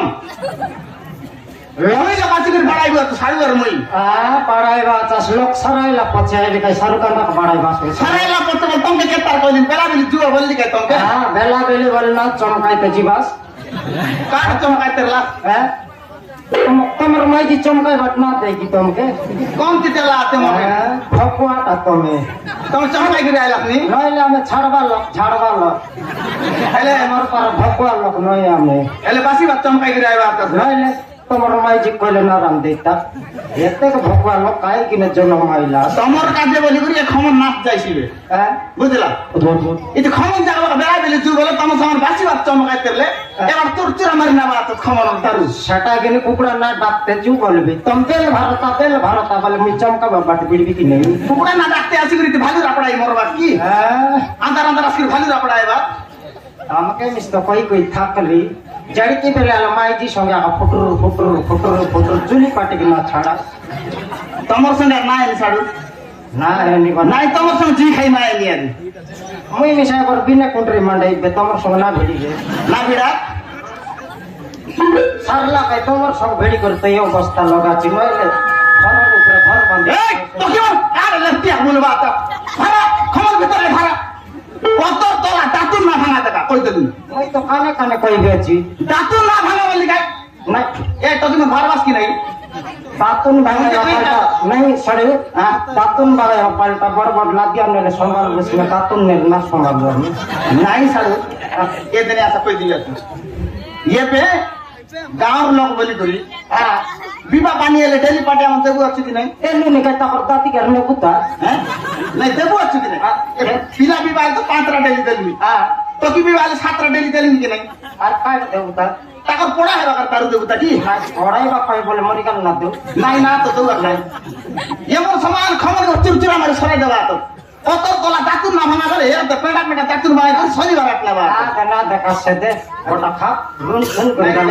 মন লই লাগাছি করে বাড়াইব তো সাইবার মই বাড়াইবা চাষ লোক সারাইলা পছে আইবে কাই সরকার না বাড়াইবা সারাইলা পড়তে বল তোমাকে কেতার কইদিন বেলা বেলি জুয়া বললি কে তোমাকে বেলা বেলি বল না চমকাইতে জিবাস কার চমকাইতে লা তোমার মাইজি চমকাই ঘটনা দেখি তোমাকে কোন দিতে লা তোমাকে ভকুয়াটা তুমি চমকাই করে আইলা আপনি নইলে আমি ছাড়বার লোক হেলে আমার পার ভকুয়া লোক নই আমি হেলে বাসি বাত চমকাই করে আইবা তো নইলে তোমার মাইজি কইলে না রাম দিতা এতে ভকুয়া লোক কাই কিনে জন্য মাইলা তোমার কাজে বলি করি খমন নাচ যাইছিবে বুঝলা এই খমন জায়গা বেলা বেলি জু বলে তোমার সময় বাসি বাত চমকাইতে বলে এবার তোর চুরা মারি না বাত খমন তারু সেটা কিনে কুকুরা না ডাকতে জু বলবি তুমি বেল ভারতা বলে মুই চমকা বাট বিড়বি কি নেই কুকুরা না ডাকতে আসি করি ভালু রাপড়াই মরবা কি আন্দার আন্দার আসি ভালু রাপড়াই বা আমাকে মিস্ত কই থাকলি জড়কি বেলে মাইজি সঙ্গে ফুটুর চুলি কাটে না ছাড়া তোমার সঙ্গে নাই ছাড়ু না এনি নাই তোমার সঙ্গে জি খাই নাই নি আর মুই মিশাই পর বিনা কোন্ট্রি মান্ডাই বে তোমার সঙ্গে না ভিড়ি না ভিড়া সারলা কাই তোমার সঙ্গে ভিড়ি করতে এই অবস্থা লাগাছি নইলে ঘরের উপরে ঘর বাঁধি এই তো কি আরে লেফটিয়া বলবা তো ভাড়া খমর ভিতরে ভাড়া কত তোলা দাতুন না ভাঙা দেখা কই দিন মুই তো কানে কই গেছি দাতুন না ভাঙা বলি গাই না এ তো তুমি ভাড়বাস কি নাই দাতুন ভাঙা পাল্টা নাই সরে দাতুন ভাঙা পাল্টা বড় লাগিয়া নেলে সম্ভাল বসলে দাতুন নেলে না সম্ভাল নাই ছাড়ু এ দিনে আসা কই দিও ये पे गांव लोग बोली करी विवाह पानी एले डेली पार्टी हम देबो अछि कि नहीं एनु ने कहता करताती करने पुता हैं नहीं देबो अछि कि नहीं पिला विवाह तो 5 रा डेली देली तो की विवाह 7 रा डेली देली कि नहीं আর কাট দেবতা ताकर पोड़ा है बाकर तारू देबता की পড়াই বা কই বলে মরি গেল না দেও नहीं ना तो देबो नहीं ये मोर समान खमर चुरचुरा मारे सराय देबा तो কত তোলা দাতুন না ভাঙা করে এর তো পেটা পেটা দাতুন ভাঙা করে শনিবার রাতলা বা না দেখা সে দে ওটা খা রুন রুন করে গেল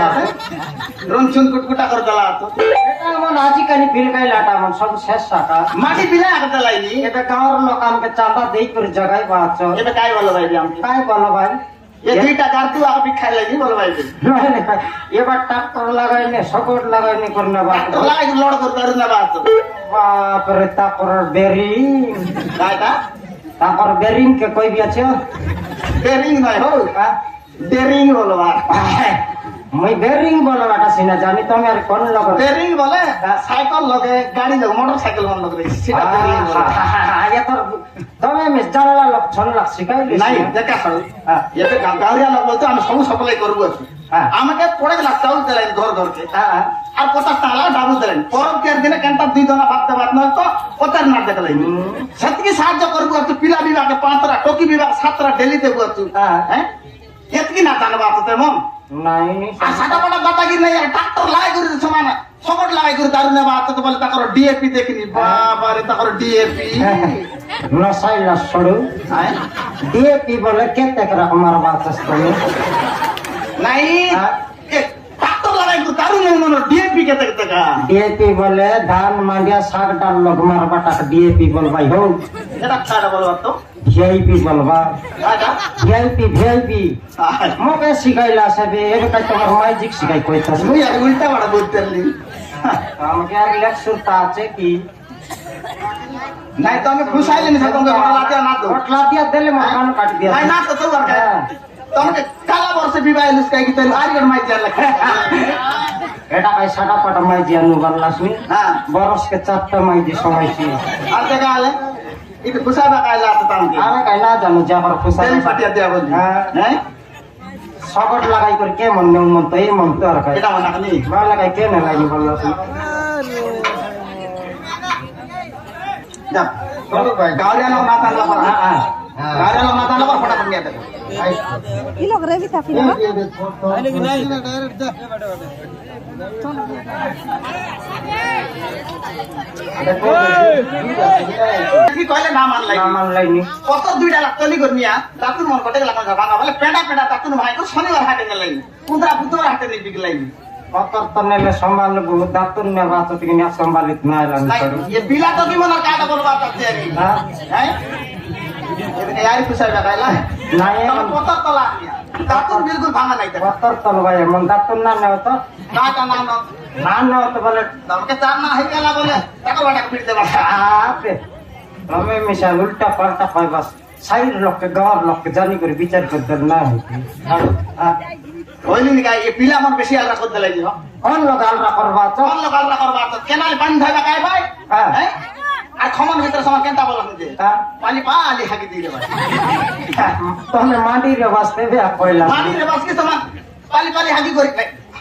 রুন চুন কুটকুটা করে দেলা তো এটা মন আজি কানি ফিল গাই লাটা মন সব শেষ সাকা মাটি বিলা আগে লাইনি এটা গাঁর লোক আমকে চাঁদা দেই করে জায়গায় বাঁচ এটা কাই বলো ভাই আমকে কাই বলো ভাই ये दुईटा गार्तु आगे बिखाई लगी बोलो भाई এবার ট্রাক্টর লাগাইনে সকট লাগাইনে করনা বাত तो लाइक लोड कर करू ना बात বাপ রে তারপর বেরিং काटा তারপর বেরিং কে কই বিয়াছে बेरिंग नहीं हो डेरिंग बोलो बा মই বেরিং বলো বাটা সিনা জানি তুমি আর কোন লোক बेरिंग बोले साइकिल लगे गाड़ी लगे मोटरसाइकिल मन लगे सीधा बेरिंग बोलो আয়া তোর তুমি মিস জানলা লোক ছন লাগ শিখাইলি नहीं देखा सर ये तो गाड़िया लोग बोलते हम सब सप्लाई करबो अछि আমাকে পড়ে গেল চাউল দিলেন ঘর ঘরকে আর 50 টাকা ডাবু দিলেন পরব কের দিনে কেনটা 2 জনা ভাত ভাত নয় তো 50 না দেখলেন সেতকি সাহায্য করবো তো পিলা বিভাগে 5 টা টকি বিভাগ 7 টা ডেলি দেবো তো হ্যাঁ এতকি না জানবা তো তেমন নাই আর সাদা বড় দাদাগিরি নাই ট্রাক্টর লাগাই করে সমান সকট লাগাই করে দারু নেবা তো বলে তাকর ডিএপি দেখিনি বাবা রে তাকর ডিএপি নসাইলা সরু ডিএপি বলে কেতে করে আমার বাত তুমি নাই ট্রাক্টর লাগাই করে দারু নেই মনে ডিএপি কেতে টাকা ডিএপি বলে ধান মান্ডিয়া শাক ডাল লোক মারবা টাকা ডিএপি বলবাই হো এটা ছাড়া বলবা তো ভিআইপি বলবা আচ্ছা ভিআইপি মোকে শিখাইলা সবে এর কাই তোমার মাইজিক শিখাই কইতাছ মুই আর উল্টা বড় বলতেলি আমাকে আর লেকচারটা আছে কি নাই তো আমি খুশাইলে নি তোমাকে বড় লাতিয়া না তো হটলা দিয়া দিলে মোর কান কাট দিয়া নাই না তো তো আর তোমাকে কালা বর্ষে বিবাহ লুস্কাই কি তেল আরিয়ার মাই দিয়া লাগে এটা কাই সাটা পাটা মাইজি আনু বাল্লাসনি হ্যাঁ বরসকে চারটা মাইজি সমাইছি আর দেখা আলে এটা খুশাবা কাইলা তো তামকে আমি কাই না জানো যে আমার খুশাই তেল পাটিয়া দেয়া বলি হ্যাঁ সকট লাগাই করে কে মন নেই মন তো এই মন তো আর কাই এটা মনে খালি ভালো লাগাই কে না লাগি বাল্লাসনি যা চলো ভাই গাড়ি আলো না তালা পর হ্যাঁ গাড়ি আলো না তালা পর ফটাফট নিয়ে দেখো ये लोग रेवी था फिर ना কি কইলে না মানলাই না মানলাইনি কত 2 লাখ তলি করনিয়া তাতুন মন কটে লাগা ভাঙা বলে পেটা পেটা তাতুন ভাই কো শনিবার হাটে গেলাই কুন্দরা বুধবার হাটে নি বিগলাই কতর তো নেলে সম্ভাল দাতুন নে বাত থেকে না সম্ভালিত না রান করি ये पिला तो की मन काटा बोलबा करते हैं हैं यार खुशाई लगाइला নাই কত তলা দাঁতুন বিলকুল ভাঙা নাই দেখো কতর তল ভাই এমন দাঁতুন না নেও তো না না না না নেও তো বলে তোমাকে চার না হয়ে গেল বলে টাকা বাটা ফিরতে পারছে আপে আমি মিশা উল্টা পাল্টা পাই বাস সাইড লোককে গাঁর লোককে জানি করে বিচার করতে না হইতে হইলি নি গাই এ পিলা আমার বেশি আলরা করতে লাগি কোন লোক আলরা করবা তো কোন লোক আলরা করবা তো কেনাল পানি ধইবা গাই ভাই হ্যাঁ আর খমন ভিতরে সময় কেনটা বলা হইছে পানি পালি হাগি দিয়ে ভাই তুমি মাটিরে বাসতে বে কইলা মানি রে বাস কি তোমার পালি পালি হাগি করি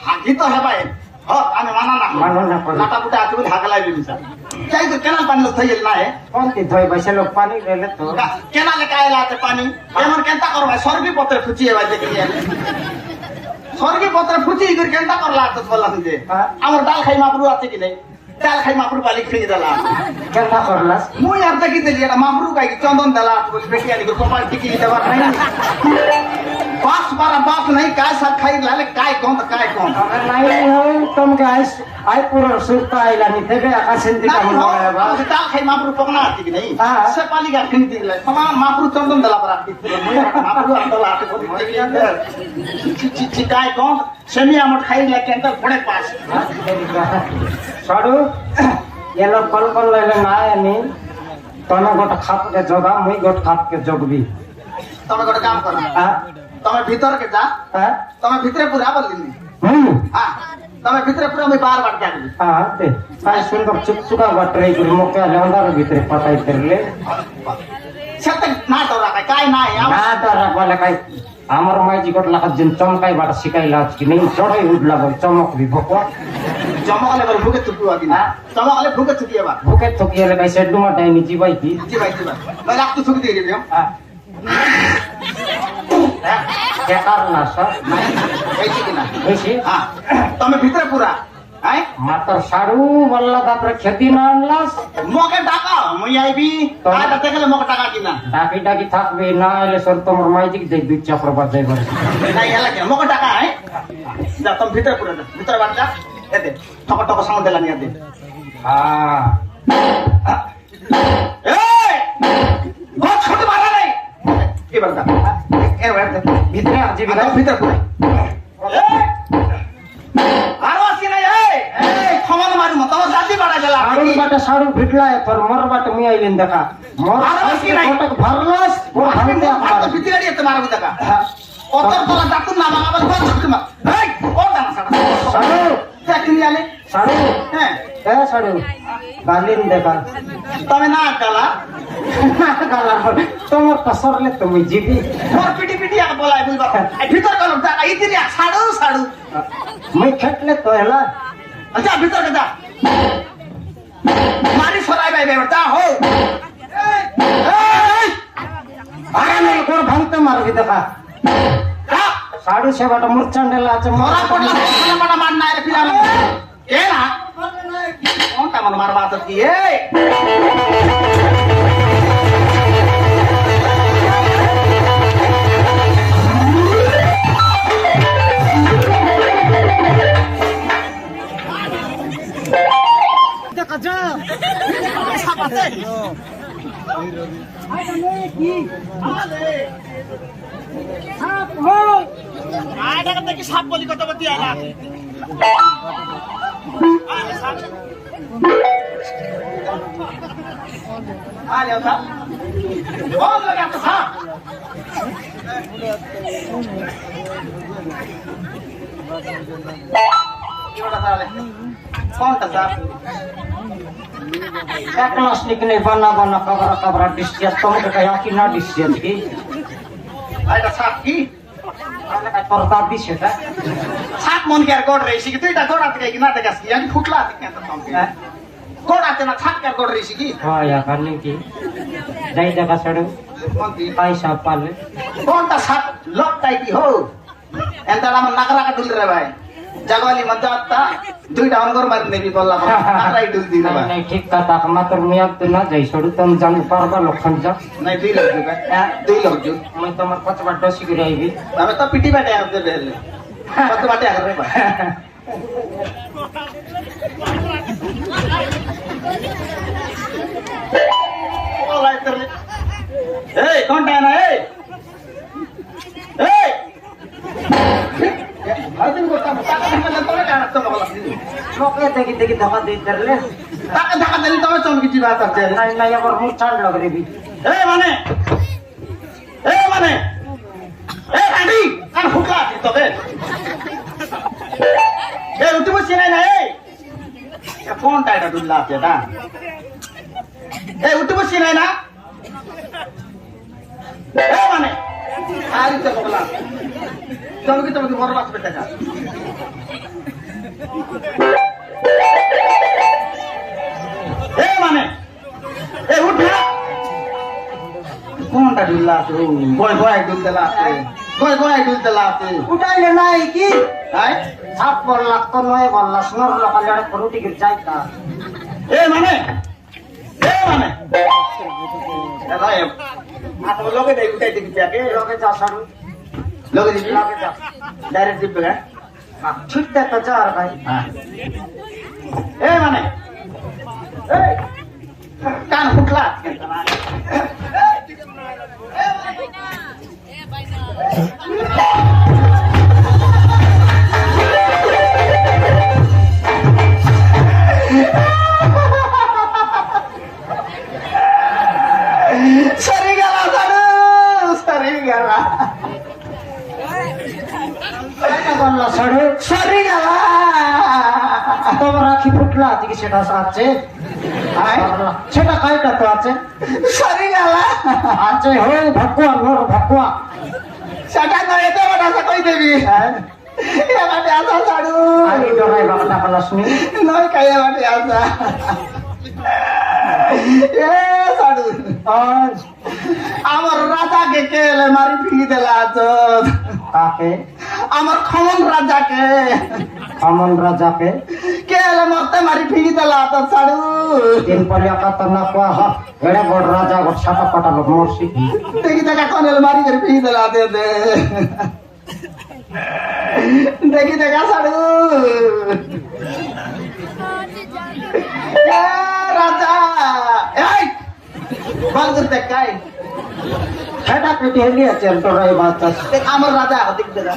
হাগি তো হেবাই আমি মানা না মানো না করি লাটা পুটা আছে বলে হাগা লাগবে বিসা চাই তো কেনাল পানি লোক থইল না কোন কি ধই বসে লোক পানি রেলে তো কেনালে কায়লাতে পানি এমন কেনটা করবা সর্বি পত্রে ফুচিয়ে ভাই দেখি সর্বি পত্রে ফুচিয়ে করে কেনটা করলা তো বলা হইছে আমার ডাল খাই মাপরু আছে কি নাই ডাল খাই মাপরু বালি খেয়ে দিলাম কেনটা করলাস মুই আর দেখি দিলি এটা মামরু গাই চন্দন দিলা বলে বেশি আনি কপাল টিকি দেবার নাই বাস বারা বাস নাই কায় সাথ খাই লালে কায় কোন কায় কোন নাই তোমাকে আই পুরো সুরতা আইলা নি দেবে আকাশের দিকে মনে হয় বা ডাল খাই মামরু পকনা আছে কি নাই সে পালি গা কিনে দিলে সমান মামরু চন্দন দিলা পরা মামরু আন্দোলা আছে বলি কায় কোন সেমি আমার খাই লা কেনটা পড়ে পাস সরু এলো কল কল লাইলে না আনি তনে গোটা খাপকে জগা মুই গোট খাপকে জগবি তুমি গোটা কাম করো তুমি ভিতরকে যা তুমি ভিতরে পুরা বললি হ্যাঁ তুমি ভিতরে পুরা আমি বারবার ডাকবি হ্যাঁ তে তাই সুন্দর চুপচুকা বাটরাই করে মুখে লেন্দার ভিতরে পাতাই করলে সেটা না তো রাখা কাই নাই না তারা বলে কাই আমার মাইজি গোট লাখার দিন চমকাই বাটা শিখাইলা আজকে নেই চড়াই উঠলা বল চমক দি ভোক জমালে বল ভুকে চুপিও দিন জমালে ভুকে চুপিয়ে বা ভুকে থকিয়ে লাগাই সেট ডুমা ডাইনি জিবাই কি জি ভাই ভাই রাখ তো চুপি দিয়ে দিবি বেকার না সব এই কি না বেশি হ্যাঁ তুমি ভিতরে পুরা হ্যাঁ মাত্র সাড়ু বললা তারপরে খেতি না আনলাস মকে টাকা মই আইবি আর তাতে গেলে মকে টাকা কিনা ডাকি ডাকি থাকবে না এলে সর তোমার মাইজিক দেখ দুই চাপড় বাজাই বলে নাই এলা কেন মকে টাকা হ্যাঁ যা তুমি ভিতরে পুরা ভিতরে বাদ যা এতে ঠক ঠক সামনে দিলা নিয়ে দে হ্যাঁ এই বহুত ছোট বাড়া নাই এবার দা এবার ভিতরে আজি ভিতরে পুরা আরো আসি নাই এই ক্ষমা মারু মত তোমার দাদি বাড়া গেল সাড়ু বাটা সাড়ু ভিটলায় তোর মর বাটা মুই আইলেন দেখা মর আরো আসি নাই ফটক ভরলাস ও ভাঙতে আমার ভিতরে দিয়ে তো মারবি দেখা কত তোলা দাতুন না মারাবার কোন ছোট মা এই ও দানা সাড়া সাড়ু চাকরি আলে সাড়ু হ্যাঁ এ সাড়ু গালিন দেখা তুমি না গালা গালার তোমার তো সরলে তুমি জিবি মোর পিটি পিটি আর বলাই বুঝবা ভিতর গেল টাকা ইতিরি ছাড়ু ছাড়ু মুই খেটলে তো এলা আচ্ছা ভিতর যা মারি সরাই ভাই বেটা হো আরে আমি কোন ভাঙতে মারবি দেখা সাড়ু সেবাটা মুরচান্ডেলা আছে মরা পড়লা মরা মারা মার না রে ফিরা এ না কোনটা মন মারবা তো কি এই দেখা যা সাপাতে সাপ হো আইটা দেখি সাপ বলি কত বতি আলা আলে ওটা বল লাগা তো সাপ কিটা তাহলে কোনটা সাপ এক ক্লাস নিকনে বানা বানা কবরা কবরা ডিসিয়া তোমাকে কয়া কি না ডিসিয়া কি আইটা সাপ কি আলে কাই তোর দাবি সেটা সাপ মন কে আর গড় রেছি কি তুই এটা গড় আতে কি না দেখাস কি আমি ফুটলা আতে কেন তো গড় আতে না ছাপ কে গড় রেছি কি হয় কারণে কি যাই দেখা ছড়ো কোনটি পয়সা পালে কোনটা সাপ লটটাই কি হো এন্টা আমার নাকরা কা ডুল রে ভাই জাগওয়ালি মজা আত্তা দুইটা অঙ্গর মারি নেবি বললাম নাকরাই ডুল দি রে ভাই নাই ঠিক কথা মাত্র মিয়াদ তো না যাই ছড়ো তুমি জানি পারবা লক্ষণ যা নাই দুই লোক দিবে দুই লোক দিবে মই তোমার কত বার ডসি করে আইবি আমি তো পিটি বাটে আসতে বেলে কত বাটে আসবে ভাই ওলাই তোর এই কোনটা না এই আরে গোটা টাকা ধাক্কা তোরে কার তো বলা লোকে দেখি দেখি ধোকা দিয়ে ধরলে টাকা ধাক্কা দিলে তবে চমকি দিবা তাতে নাই নাই আবার মুখ ছাড় লগ রেবি এই মানে এই আন্টি কান ফুকা তবে এই উঠে বসে নাই না এই কোনটা এটা দুল্লা আছে এটা এই উঠে বসে নাই না এই মানে আর ইচ্ছা বলা চমকি চমকি বড় বাঁচবে টাকা এই মানে এই উঠ না কোনটা দুল্লা আছে গয় দুলতেলা আছে গয় দুলতেলা আছে উঠাইলে নাই কি তাই সাপ বললা তো নয় বললা সোনার লোকালে রুটি গির যাইতা এই মানে এলাই আপনি লোকে দেই উঠাই দিবি যাকে লোকে যা সারু লোকে দিবি লোকে যা ডাইরেক্ট দিবি না ছুটতে তো যা আর ভাই হ্যাঁ এই মানে এই কান ফুটলা সরি গেলা দাদু সরি গেলা বললা সারু সরি গেলা তোমার রাখি ফুটলা আজকে সেটা আছে সেটা কাইটা তো আছে সরি গেলা আছে হো ভকুয়া নোর ভকুয়া সেটা নয় এত বড় আশা কই দেবি এবারে আসা ছাড়ু আমি ডরাই বাবাটা পালাসনি নয় কাই এবারে আসা এ ছাড়ু আজ আমার রাজাকে কেলে মারি ফিরি দিলা তো কাকে আমার খমন রাজাকে আমন রাজাকে কেলে মরতে মারি ফিরি দিলা তো ছাড়ু তিন পলিয়া কাতা না কোয়া হ এড়ে বড় রাজা বড় ছাটা পাটা লোক মরছি দেখি দেখা কনেল মারি করে ফিরি দিলা দে দেখি দেখা ছাড়ু এ রাজা এই বন্ধ দেখাই সেটা পেটে হেলি আছে ডরাই বাতাস দেখ আমার রাজা দেখ দেখা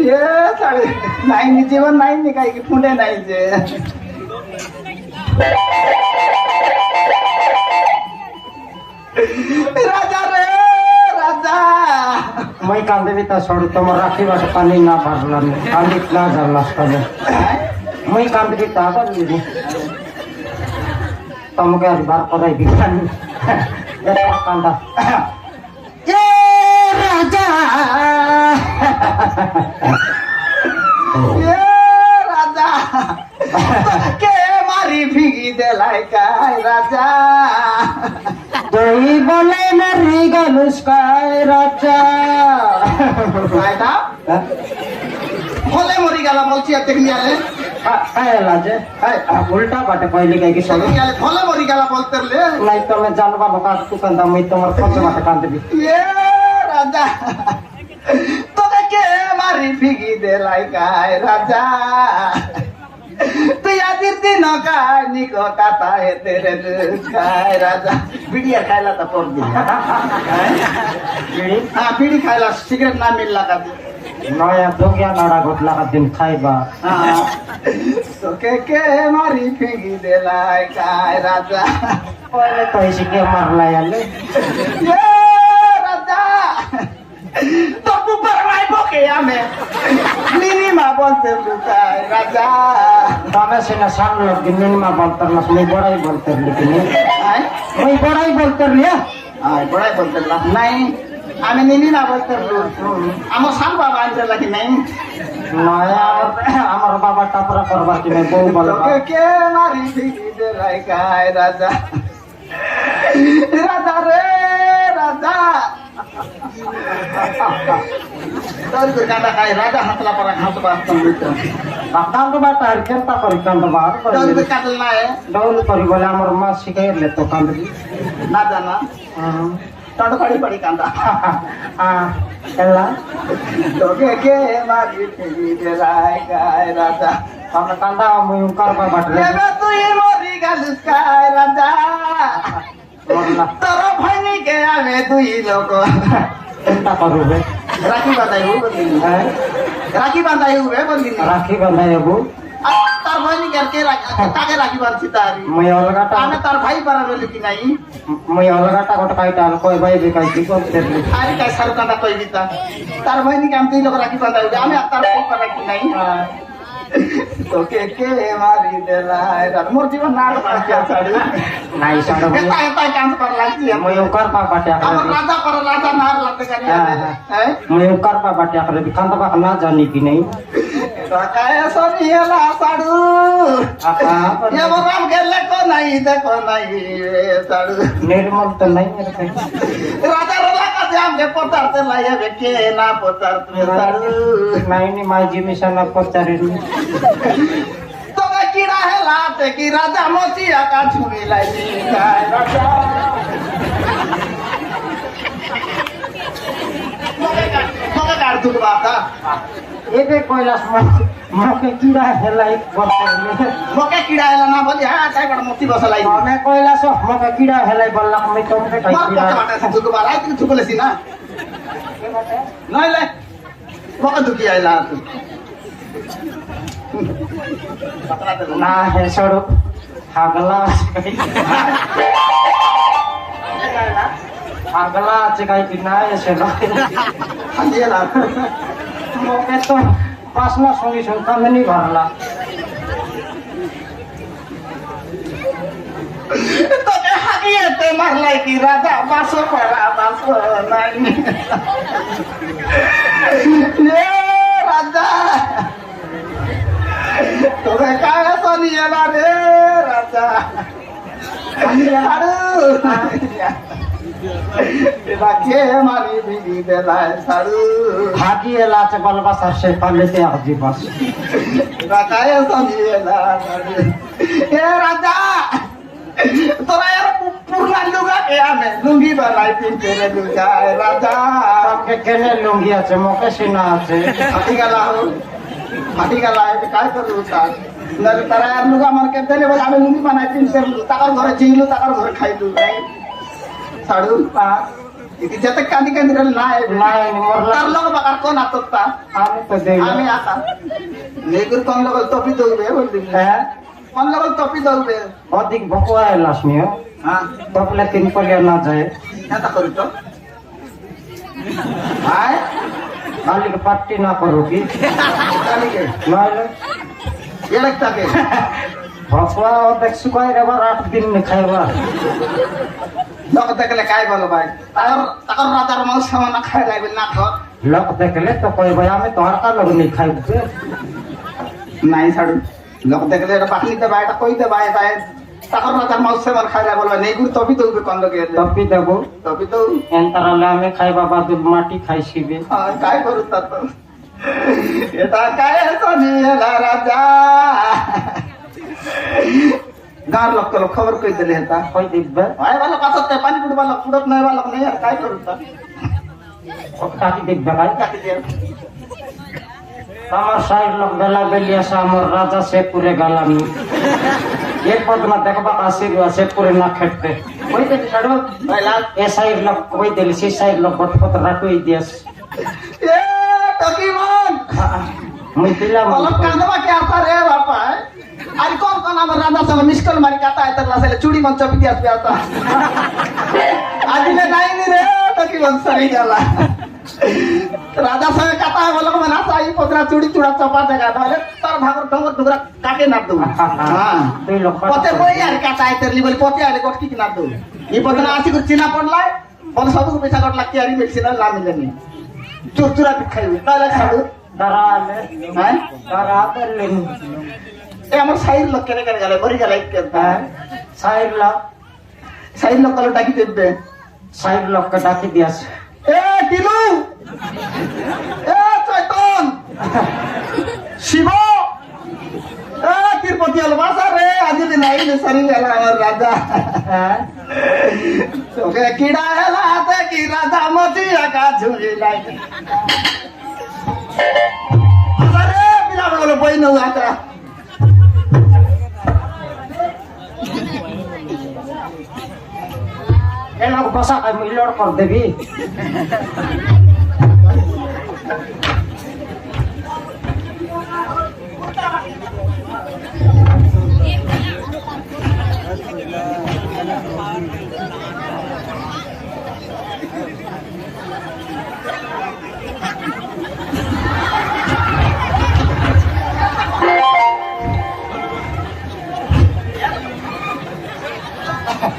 এ ছাড়ে নাই নি জীবন নাই নি কাই কি ফুটে নাই যে রাজা রে রাজা মই কান্দেবি তা সরু তোমার রাখি বাসা পানি না ভারলাম কান্দি না জানলাস তবে মই কান্দেবি তা দিদি তোমাকে আর বার করাই বিখান কান্দা এ রাজা এ রাজা কে মারি ফিগি দেলাই কাই রাজা তুই বলে না রে গলুস্কায় রাজা রায়টা ফলে মরি গেল বলছি আর দেখলি আলে কায় লাজে উল্টা বাটে কইলি গাই কি সব ফলে মরি গেল বলতে নাই তুমি জানবা লোকা তু কান্দা মই তোমার কত বাটে কান্দিবি এ রাজা তোকে কে মারি ফিগি দেলাই কাই রাজা তুই আদির দিন কাই নিকো কাতা হে তেরে কাই রাজা বিড়িয়া খাইলা তা পর দিন হ্যাঁ বিড়ি খাইলা সিগারেট না মিললা কা নয়া দোগিয়া নাড়া ঘটলা কা দিন খাইবা তোকে কে মারি ফিগি দেলাই কাই রাজা পয়লে তো এসে কে মারলাই আলে এ রাজা তবু পারলাই বকে আমি মিনিমা বলতে লুকাই রাজা তবে সেনা সার লোক নিমা বলতার না মই বড়াই বলতার লিখিনি আয় মই বড়াই বলতার লিয়া আয় বড়াই বলতে লাভ নাই আমি নিনিমা বলতে আমার সান বাবা আনতে লাগি নাই নয়া আমার বাবা টাপরা করবার কি নাই বউ বলে তোকে কে মারি ফিরি দেলাই কাই রাজা রাজা রে রাজা তোর কাটা খাই রাজা হাতলা পরা ঘাস বাস্তব দিত কান্দ বাটা আর কেনতা করি কান্দ বার তোর করি কাটল না ডৌল করি বলে আমার মা শিখাইলে তো কান্দবি না জানা তোর কাড়ি পড়ি কান্দা এলা তোকে কে মারি ফিরি দেলাই কাই রাজা আমরা কান্দা মুই করবা বাটলে এবে তুই মরি গেলিস কাই রাজা মরলা তোর ভাইনি কে আমি দুই লোক চিন্তা করবে রাখি বাঁধাই বললি হ্যাঁ রাখি বাঁধাই বললি রাখি বাঁধাই যাবো তার ভাই নাকি আর কে কাকে রাখি বাঁধছি তারি মই অলগাটা আমি তার ভাই পারা বলি কি নাই মই অলগাটা গোটা কাইটা আর কই ভাই বেকাইছি করতে আরে কাই সারু কান্দা কই দিতা তার ভাই নাকি আমি তুই লোক রাখি বাঁধাই আমি আর তার ভাই পারা কি নাই তোকে কে মারি দেলাই মোর জীবন না বাঁচিয়া ছাড়ি নাই সাড়ে এটা এটা কাম কর লাগছি মই উকার পা বাটে আমার রাজা পর রাজা নার লাগতে কানি হ্যাঁ মই উকার পা বাটে করে কান্দা পা না জানি কি নাই কায় সনিয়েলা সাড়ু এমন গেলে কো নাই দেখো নাই সাড়ু নির্মল তো নাই রাজা রাজা কাছে আমাকে পতারতে লাইবে কে না পতার তুমি সাড়ু নাই নি মাই জিমিসা না পচারিনি তোকে কিড়া হেলাতে কি রাজা মতি আকা ছুরি লাইনি গায় রাজা তোকে কার দুক বাতা এবে কৈলাস মকে কিরা হেলাই বলতে তোকে কিড়া হেলা না বলি হ্যাঁ তাই বড় মতি বসালাই আমি কৈলাস মকে কিরা হেলাই বললাম আমি তোমাকে কই মার কিরা কথা বাটা দুক বারাই তুই ঠুকলেছি না নইলে তোকে দুকি আইলা তুই না হে সড়ো হাগলা হাগলা আছে কাই কি না এসে না হাজিয়েলা মকে তো পাঁচনা সঙ্গে সন্তান নেই ভরলা তোকে হাগিয়েতে মারলাই কি রাজা বাসো পড়া বাসো নাই এ রাজা তোকে কায় সনিয়েলা রে রাজা আরে রাখে মারি বিবি দেলায় সাড়ু ভাগি এলা আছে বলবা স্যার সে পালেতে আজি বাস রাখায় সনিয়েলা এ রাজা তোরা यार पूर्णा लुगा के आमे लुंगी बनाई पिनते रे लुगा राजा মকে কেনে লুঙ্গি আছে মকে সিনা আছে फाटी गला है काय करू ता नरे तारा यार लुगा मन के देले बोले आमे लुंगी बनाई पिनते ताकर घरे जिलू ताकर घरे खाइलू नाही साडू पा इति जते कांदी कांदी रे नाही নাই মরলা तार लोग बाकार कोण आतोता আমি তো দেই आम्ही आता लेकर कोण लोग टोपी दोबे बोलली হ্যাঁ कोण लोग टोपी दोबे অধিক বকুয়া এলাস নিও हां তপলে তিন পলিয়া না যায় এটা করতো আয় মালিক পার্টি না করো কি কালিকে নইলে এলাকাকে বকুয়া অধিক শুকাই এবার 8 দিন খাইবা লোক দেখলে কাই বলো ভাই তাকর রাজার মাংস না খাই যাইবে না খর লোক দেখলে তো কই ভাই আমি তো আর কা লোক নেই খাইবে নাই ছাড়ু লোক দেখলে এটা পাখলিতে ভাই এটা কইতে ভাই ভাই তাকর রাজার মাংস না খাই যাই বলবা নেই গুর তবি তো কন লোকে তপি দেবো তবি তো এন্তারালে আমি খাইবা বাদুর মাটি খাইছিবে কাই করু তা তো এটা কাই সনিয়েলা রাজা গার লোক তো খবর কই দিলে হেতা কই দিবে ভাই ভালো কাছতে পানি পুড়বা লোক পুড়ত নাই ভালো নাই আর কাই করু তা কাটি দেখবে ভাই কাটি দিয়ে আমার সাইড লোক বেলা বেলি আসে আমার রাজা শেখপুরে গেলাম এরপর না দেখবা আসির শেখপুরে না খেটতে ওই দেখি ছাড়ো ভাই লাল এ সাইড লোক ওই দিলি সেই সাইড লোক বটপত রাখুই দিয়াস এ টকিমন মুই দিলাম অলপ কাঁদবা কে আসা রে বাপা আর কোন আমার রাজা সঙ্গে মিসকল মারি কাটা এত ক্লাসে চুড়ি মঞ্চ পিটি আসবে আতা আজিলে নাইনি রে টকিমন সরি গেলা রাজা সঙ্গে কাটা বলো মানে আসা এই পতরা চুড়ি চূড়া চপা দেখা তাহলে তার ভাগর ঠঙ্গর টুকরা কাকে না দু হ্যাঁ তুই লোক পতে বই আর কাটা এতলি বলি পতে আলে কট কি না দু এই পতনা আসি করে চিনা পড়লাই বল সবু পয়সা কট লাগতি আর মেডিসিন না মিলেনি চুরচুরা খাইবে তাহলে খাবো দাঁড়ালে হ্যাঁ দাঁড়ালে এ আমার সাইড লোক কেনে কেনে গেলে বরি গেলে হ্যাঁ সাইড লোক কলে ডাকি দেবে সাইড লোককে ডাকি দিয়াস এ টিলু এ চৈতন শিব এ তিরপতি অলবাসা রে আজিলে নাই রে সরি গেল আমার রাজা হ্যাঁ তোকে কিড়া হেলা হাতে কি রাজা মতি আকা ঝুলি লাই আরে বিনা বলে বই নউ আকা ଏ ଲୋକ ବସା ମୁଁ ଲୋଡ୍ କରିଦେବି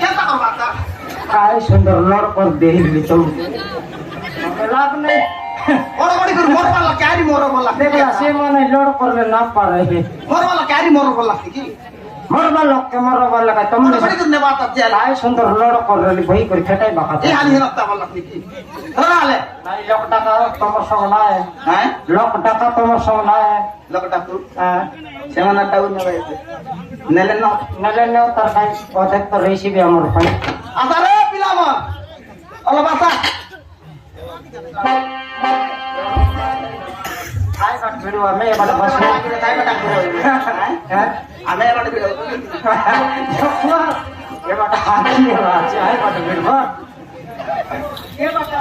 କେନ୍ତା କରବା ତା काय सुंदर लोड କରିଦେଇଲି ତ ଲାଭ ନାହିଁ ବଡ କରି ମୋର ବାଲା କ୍ୟାରି ମୋର ବାଲା देखला से माने लोड करले ना पारे ମୋର ବାଲା କ୍ୟାରି ମୋର ବାଲା କି मोर बाल के मोर बाल का ବଡ तुमने କରି କରି ନେବା ତା ଜେଲ काय सुंदर लोड करले भई कर फेटाई बाका ଏ ହାଲି ରକ୍ତା ବାଲା କି ଧରାଲେ নাই লোক টাকা তোমার সঙ্গ নাই হ্যাঁ লোক টাকা তোমার সঙ্গ নাই ଲୋକଟା ତୁ ସେମାନେ ତାକୁ ନେବେ ନେଲେ ন নেলে নেও তার কাই অর্ধেক তো রেসিবি আমার ভাই আসারে পিলামন অলবাসা काय बात भिड़ो मैं ये बात बस काय বেটা हैं ଆମେ এবারে বিলো ये बात हाथी है आज है बात भिड़ो এ বাটা